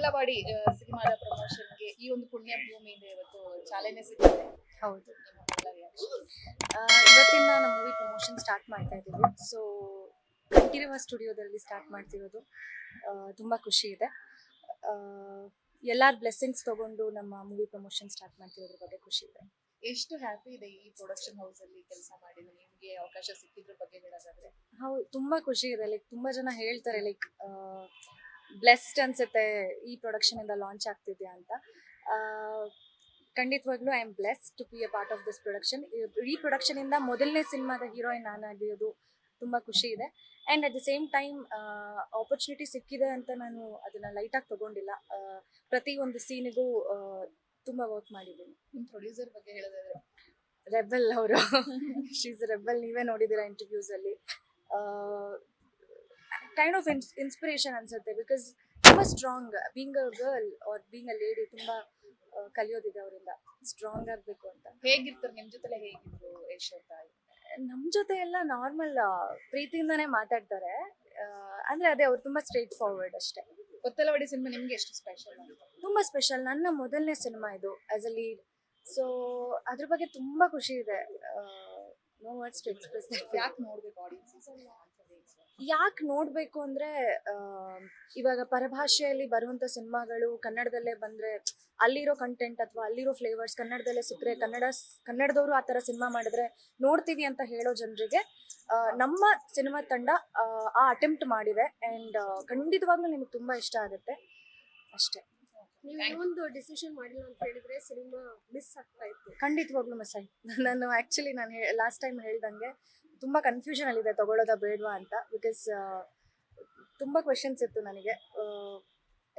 ಕೊತ್ತಲವಾಡಿ ಸಿನಿಮಾದ ಪ್ರಮೋಷನ್ಗೆ ಈ ಒಂದು ಪುಣ್ಯ ಭೂಮಿಯಿಂದ ಇವತ್ತು ಚಾಲನೆ ಸಿಗುತ್ತೆ. ಹೌದು. ನಿಮ್ಮ reaction? ಇವತ್ತಿಂದ ನಮ್ಮ ಮೂವಿ ಪ್ರಮೋಷನ್ ಸ್ಟಾರ್ಟ್ ಮಾಡ್ತಾ ಇದ್ದೀವಿ. ಸೊ ಕಂಠೀರವ ಸ್ಟುಡಿಯೋದಲ್ಲಿ ಸ್ಟಾರ್ಟ್ ಮಾಡ್ತಿರೋದು ತುಂಬ ಖುಷಿ ಇದೆ. ಎಲ್ಲರ ಬ್ಲೆಸ್ಸಿಂಗ್ಸ್ ತಗೊಂಡು ನಮ್ಮ ಮೂವಿ ಪ್ರಮೋಷನ್ ಸ್ಟಾರ್ಟ್ ಮಾಡ್ತಿರೋದ್ರ ಬಗ್ಗೆ ಖುಷಿ ಇದೆ. ಎಷ್ಟು ಹ್ಯಾಪಿ ಇದೆ ಈ ಪ್ರೊಡಕ್ಷನ್ ಹೌಸ್ ಅಲ್ಲಿ ಕೆಲಸ ಮಾಡಿದ್ರೆ, ನಿಮ್ಗೆ ಅವಕಾಶ ಸಿಕ್ಕಿದ್ರ ಬಗ್ಗೆ ಹೇಳೋದಾದ್ರೆ? ಹೌದು, ತುಂಬ ಖುಷಿ ಇದೆ. ಲೈಕ್ ತುಂಬ ಜನ ಹೇಳ್ತಾರೆ ಲೈಕ್ ಬ್ಲೆಸ್ಡ್ ಅನ್ಸುತ್ತೆ ಈ ಪ್ರೊಡಕ್ಷನ್ ಇಂದ ಲಾಂಚ್ ಆಗ್ತಿದ್ಯಾ ಅಂತ. ಖಂಡಿತವಾಗ್ಲೂ I am blessed to be a part of this production. ಈ ಪ್ರೊಡಕ್ಷನ್ ಇಂದ ಮೊದಲನೇ ಸಿನಿಮಾದ ಹೀರೋಯಿನ್ ನಾನು ಆಗಿರೋದು ತುಂಬ ಖುಷಿ ಇದೆ. And at the same time opportunity ಸಿಕ್ಕಿದೆ ಅಂತ ನಾನು ಅದನ್ನು ಲೈಟಾಗಿ ತೊಗೊಂಡಿಲ್ಲ. ಪ್ರತಿ ಒಂದು ಸೀನಿಗೂ ತುಂಬ ವರ್ಕ್ ಮಾಡಿದ್ದೀನಿ. ನಿಮ್ ಪ್ರೊಡ್ಯೂಸರ್ ಬಗ್ಗೆ ಹೇಳೋದಾದ್ರೆ? ರೆಬೆಲ್ ಅವರು. ಶೀಸ್ ರೆಬೆಲ್, ನೀವೇ ನೋಡಿದ್ದೀರಾ ಇಂಟರ್ವ್ಯೂಸಲ್ಲಿ. ಕೈಂಡ್ ಆಫ್ ಇನ್ಸ್ಪಿರೇಷನ್ ಅನ್ಸುತ್ತೆ. ಬಿಕಾಸ್ ತುಂಬ strong, being a girl are being a lady ತುಂಬ ಕಲಿಯೋದಿದೆ ಅವರಿಂದ. ಸ್ಟ್ರಾಂಗ್ ಆಗಬೇಕು ಅಂತ. ಹೇಗಿರ್ತಾರೆ ನಿಮ್ ಜೊತೆ? ಹೇಗಿದ್ರು ಯಶೋಧ? ನಮ್ಮ ಜೊತೆ ಎಲ್ಲ ನಾರ್ಮಲ್ ಪ್ರೀತಿಯಿಂದಾನೇ ಮಾತಾಡ್ತಾರೆ. ಅಂದರೆ ಅದೇ ಅವ್ರು ತುಂಬ ಸ್ಟ್ರೇಟ್ ಫಾರ್ವರ್ಡ್ ಅಷ್ಟೇ. ಕೊತ್ತಲವಾಡಿ ಸಿನಿಮಾ ನಿಮ್ಗೆ ಎಷ್ಟು ಸ್ಪೆಷಲ್ ಅಂತ? ತುಂಬ ಸ್ಪೆಷಲ್. ನನ್ನ ಮೊದಲನೇ ಸಿನಿಮಾ ಇದು ಆ್ಯಸ್ ಅ ಲೀಡ್. ಸೊ ಅದ್ರ ಬಗ್ಗೆ ತುಂಬ ಖುಷಿ ಇದೆ. No words to express. ಯಾಕೆ ನೋಡ್ಬೇಕು ಆಡಿಯನ್ಸ್? ಯಾಕೆ ನೋಡಬೇಕು ಅಂದರೆ ಇವಾಗ ಪರಭಾಷೆಯಲ್ಲಿ ಬರುವಂಥ ಸಿನಿಮಾಗಳು ಕನ್ನಡದಲ್ಲೇ ಬಂದರೆ ಅಲ್ಲಿರೋ ಕಂಟೆಂಟ್ ಅಥವಾ ಅಲ್ಲಿರೋ ಫ್ಲೇವರ್ಸ್ ಕನ್ನಡದಲ್ಲೇ ಸಿಕ್ಕರೆ ಕನ್ನಡದವರು ಆ ಥರ ಸಿನಿಮಾ ಮಾಡಿದ್ರೆ ನೋಡ್ತೀವಿ ಅಂತ ಹೇಳೋ ಜನರಿಗೆ ನಮ್ಮ ಸಿನಿಮಾ ತಂಡ ಆ ಅಟೆಂಪ್ಟ್ ಮಾಡಿದೆ. ಆ್ಯಂಡ್ ಖಂಡಿತವಾಗ್ಲೂ ನಿಮಗೆ ತುಂಬ ಇಷ್ಟ ಆಗುತ್ತೆ ಅಷ್ಟೇ. ನೀವು ಒಂದು ಡಿಸಿಷನ್ ಮಾಡಿಲ್ಲ ಅಂತ ಹೇಳಿದ್ರೆ ಸಿನಿಮಾ ಮಿಸ್ ಆಗ್ತಾ ಇತ್ತು. ಖಂಡಿತವಾಗ್ಲೂ ಮಿಸ್ ಆಯ್ತು. ನಾನು ಆ್ಯಕ್ಚುಲಿ ಲಾಸ್ಟ್ ಟೈಮ್ ಹೇಳ್ದಂಗೆ ತುಂಬ ಕನ್ಫ್ಯೂಷನಲ್ಲಿದೆ ತೊಗೊಳ್ಳೋದಾ ಬೇಡವಾ ಅಂತ. ಬಿಕಾಸ್ ತುಂಬ ಕ್ವೆಶನ್ಸ್ ಇತ್ತು ನನಗೆ.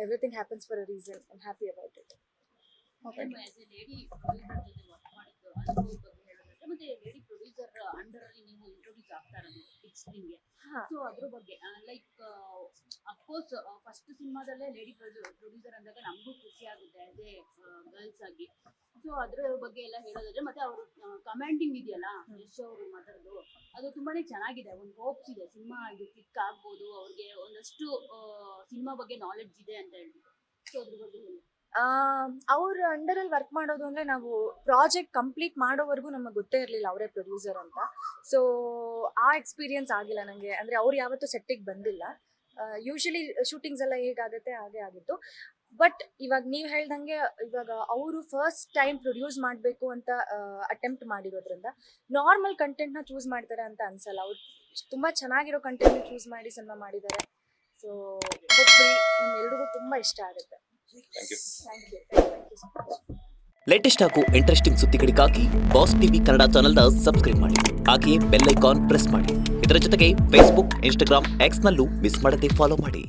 Everything happens for a reason. I am happy about it. ಮತ್ತೆ ಲೇಡಿ ಪ್ರೊಡ್ಯೂಸರ್ ಅಂಡರ್ ಅಲ್ಲಿ ನೀವು ಇಂಟ್ರೊಡ್ಯೂಸ್ ಆಗ್ತಾ ಇರೋದು ಬಿಗ್ ಸ್ಕ್ರೀನ್ಗೆ. ಸೊ ಅದ್ರ ಬಗ್ಗೆ ಲೈಕ್ ಅಫ್ಕೋರ್ಸ್ ಫಸ್ಟ್ ಸಿನಿಮಾದಲ್ಲೇ ಲೇಡಿ ಪ್ರೊಡ್ಯೂಸರ್ ಅಂದಾಗ ನಮಗೂ ಖುಷಿ ಆಗುತ್ತೆ ಆಸ್ ಎ ಗರ್ಲ್ಸ್ ಆಗಿ. ಸೊ ಅದ್ರ ಬಗ್ಗೆ ಎಲ್ಲ ಹೇಳೋದಾದ್ರೆ, ಮತ್ತೆ ಅವರು ಕಮೆಂಟಿಂಗ್ ಇದೆಯಲ್ಲ ಯಶ್ ಅವರು ಮಾತಾಡೋದು, ಅದು ತುಂಬಾನೇ ಚೆನ್ನಾಗಿದೆ. ಒಂದು ಹೋಪ್ಸ್ ಇದೆ ಸಿನಿಮಾ ಇದು ಕ್ಲಿಕ್ ಆಗ್ಬೋದು, ಅವ್ರಿಗೆ ಒಂದಷ್ಟು ಸಿನಿಮಾ ಬಗ್ಗೆ ನಾಲೆಡ್ಜ್ ಇದೆ ಅಂತ ಹೇಳ್ಬಿಟ್ಟು. ಸೊ ಅದ್ರ ಬಗ್ಗೆ ಹೇಳಿ. ಅವ್ರ ಅಂಡರಲ್ಲಿ ವರ್ಕ್ ಮಾಡೋದು ಅಂದರೆ ನಾವು ಪ್ರಾಜೆಕ್ಟ್ ಕಂಪ್ಲೀಟ್ ಮಾಡೋವರೆಗೂ ನಮಗೆ ಗೊತ್ತೇ ಇರಲಿಲ್ಲ ಅವರೇ ಪ್ರೊಡ್ಯೂಸರ್ ಅಂತ. ಸೊ ಆ ಎಕ್ಸ್ಪೀರಿಯನ್ಸ್ ಆಗಿಲ್ಲ ನನಗೆ. ಅಂದರೆ ಅವ್ರು ಯಾವತ್ತೂ ಸೆಟ್ಟಿಗೆ ಬಂದಿಲ್ಲ. ಯೂಶಲಿ ಶೂಟಿಂಗ್ಸ್ ಎಲ್ಲ ಹೇಗಾಗುತ್ತೆ ಹಾಗೆ ಆಗಿತ್ತು. ಬಟ್ ಇವಾಗ ನೀವು ಹೇಳ್ದಂಗೆ ಇವಾಗ ಅವರು ಫಸ್ಟ್ ಟೈಮ್ ಪ್ರೊಡ್ಯೂಸ್ ಮಾಡಬೇಕು ಅಂತ ಅಟೆಂಪ್ಟ್ ಮಾಡಿರೋದ್ರಿಂದ ನಾರ್ಮಲ್ ಕಂಟೆಂಟ್ನ ಚೂಸ್ ಮಾಡ್ತಾರೆ ಅಂತ ಅನ್ಸಲ್ಲ. ಅವ್ರು ತುಂಬ ಚೆನ್ನಾಗಿರೋ ಕಂಟೆಂಟ್ನ ಚೂಸ್ ಮಾಡಿ ಸಿನಿಮಾ ಮಾಡಿದ್ದಾರೆ. ಸೊ ಹೋಪ್ಫುಲಿ ನಿಮ್ಮೆಲ್ರಿಗೂ ತುಂಬ ಇಷ್ಟ ಆಗುತ್ತೆ. Thank you. Thank you so much. Latest ಹಾಗೂ ಇಂಟ್ರೆಸ್ಟಿಂಗ್ ಸುದ್ದಿಗಳಿಗಾಗಿ ಬಾಸ್ ಟಿವಿ ಕನ್ನಡ ಚಾನೆಲ್ನ ಸಬ್ಸ್ಕ್ರೈಬ್ ಮಾಡಿ. ಹಾಗೆಯೇ ಬೆಲ್ ಐಕಾನ್ ಪ್ರೆಸ್ ಮಾಡಿ. ಇದರ ಜೊತೆಗೆ ಫೇಸ್ಬುಕ್, ಇನ್ಸ್ಟಾಗ್ರಾಮ್, ಎಕ್ಸ್ನಲ್ಲೂ ಮಿಸ್ ಮಾಡದೆ ಫಾಲೋ ಮಾಡಿ.